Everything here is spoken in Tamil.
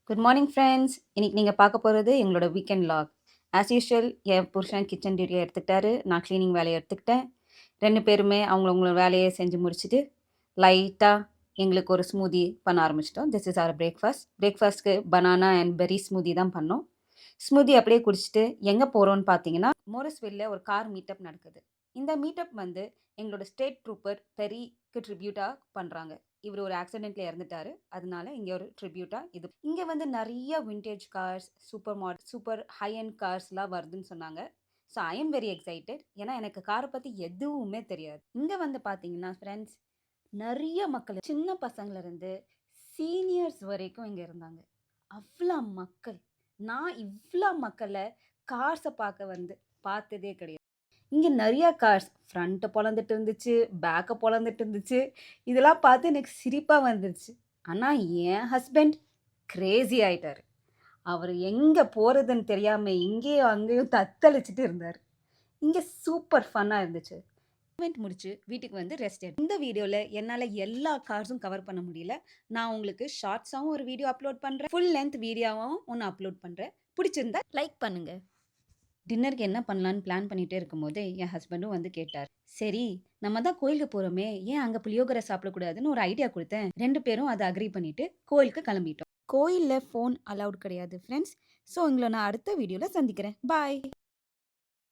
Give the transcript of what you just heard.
Good morning friends. இன்னைக்கு நீங்கள் பார்க்க போகிறது எங்களோட வீக்கெண்ட் லாக். ஆஸ் யூஷுவல் என் புருஷன் கிச்சன் டியூட்டியை எடுத்துக்கிட்டாரு, நான் க்ளீனிங் வேலையை எடுத்துக்கிட்டேன். 2 பேருமே அவங்கள வேலையை செஞ்சு முடிச்சுட்டு லைட்டாக எங்களுக்கு ஒரு ஸ்மூதி பண்ண ஆரம்பிச்சிட்டோம். This is our breakfast. பிரேக்ஃபாஸ்ட்க்கு பனானா அண்ட் பெர்ரி ஸ்மூதி தான் பண்ணோம். ஸ்மூதி அப்படியே குடிச்சிட்டு எங்கே போகிறோன்னு பார்த்தீங்கன்னா, மோரஸ்வில்ல ஒரு கார் மீட்டப் நடக்குது. இந்த மீட்டப் வந்து எங்களோட ஸ்டேட் ட்ரூப்பர் பெரிக்கு ட்ரிபியூட்டாக பண்ணுறாங்க. இவர் ஒரு ஆக்சிடென்ட்ல இறந்துட்டாரு, அதனால இங்கே ஒரு ட்ரிபியூட்டாக இது இங்கே வந்து நிறைய vintage cars, super high end கார்ஸ்லாம் வருதுன்னு சொன்னாங்க. So I am very excited. ஏன்னா எனக்கு காரை பற்றி எதுவுமே தெரியாது. இங்கே வந்து பார்த்தீங்கன்னா ஃப்ரெண்ட்ஸ், நிறைய மக்கள் சின்ன பசங்கள்லேருந்து சீனியர்ஸ் வரைக்கும் இங்கே இருந்தாங்க. அவ்வளோ மக்கள். நான் இவ்வளோ மக்களை கார்ஸை பார்க்க வந்து பார்த்ததே கிடையாது. இங்கே நிறைய கார்ஸ் ஃப்ரண்ட்டை பொளந்துட்டு இருந்துச்சு, பேக்கை பொளந்துட்டு இருந்துச்சு. இதெல்லாம் பார்த்து எனக்கு சிரிப்பாக வந்துருச்சு. ஆனால் என் ஹஸ்பண்ட் கிரேசி ஆயிட்டாரு. அவர் எங்கே போகிறதுன்னு தெரியாமல் இங்கேயும் அங்கேயும் தத்தளிச்சுட்டு இருந்தார். இங்கே சூப்பர் ஃபன்னாக இருந்துச்சு. ஈவெண்ட் முடிச்சு வீட்டுக்கு வந்து ரெஸ்ட் எடுத்து இந்த வீடியோவில் என்னால் எல்லா கார்ஸும் கவர் பண்ண முடியல. நான் உங்களுக்கு ஷார்ட்ஸாகவும் ஒரு வீடியோ அப்லோட் பண்ணுறேன், ஃபுல் லென்த் வீடியோவும் ஒன்று அப்லோட் பண்ணுறேன். பிடிச்சிருந்தா லைக் பண்ணுங்கள். டின்னருக்கு என்ன பண்ணலான்னு பிளான் பண்ணிகிட்டே இருக்கும்போது என் ஹஸ்பண்டும் வந்து கேட்டார். சரி, நம்ம தான் கோயிலுக்கு போகிறோமே, ஏன் அங்கே புளியோகரை சாப்பிடக்கூடாதுன்னு ஒரு ஐடியா கொடுத்தேன். 2 பேரும் அதை அக்ரி பண்ணிவிட்டு கோயிலுக்கு கிளம்பிட்டோம். கோயிலில் ஃபோன் அலவுட் கிடையாது ஃப்ரெண்ட்ஸ். ஸோ உங்களை நான் அடுத்த வீடியோவில் சந்திக்கிறேன். பாய்.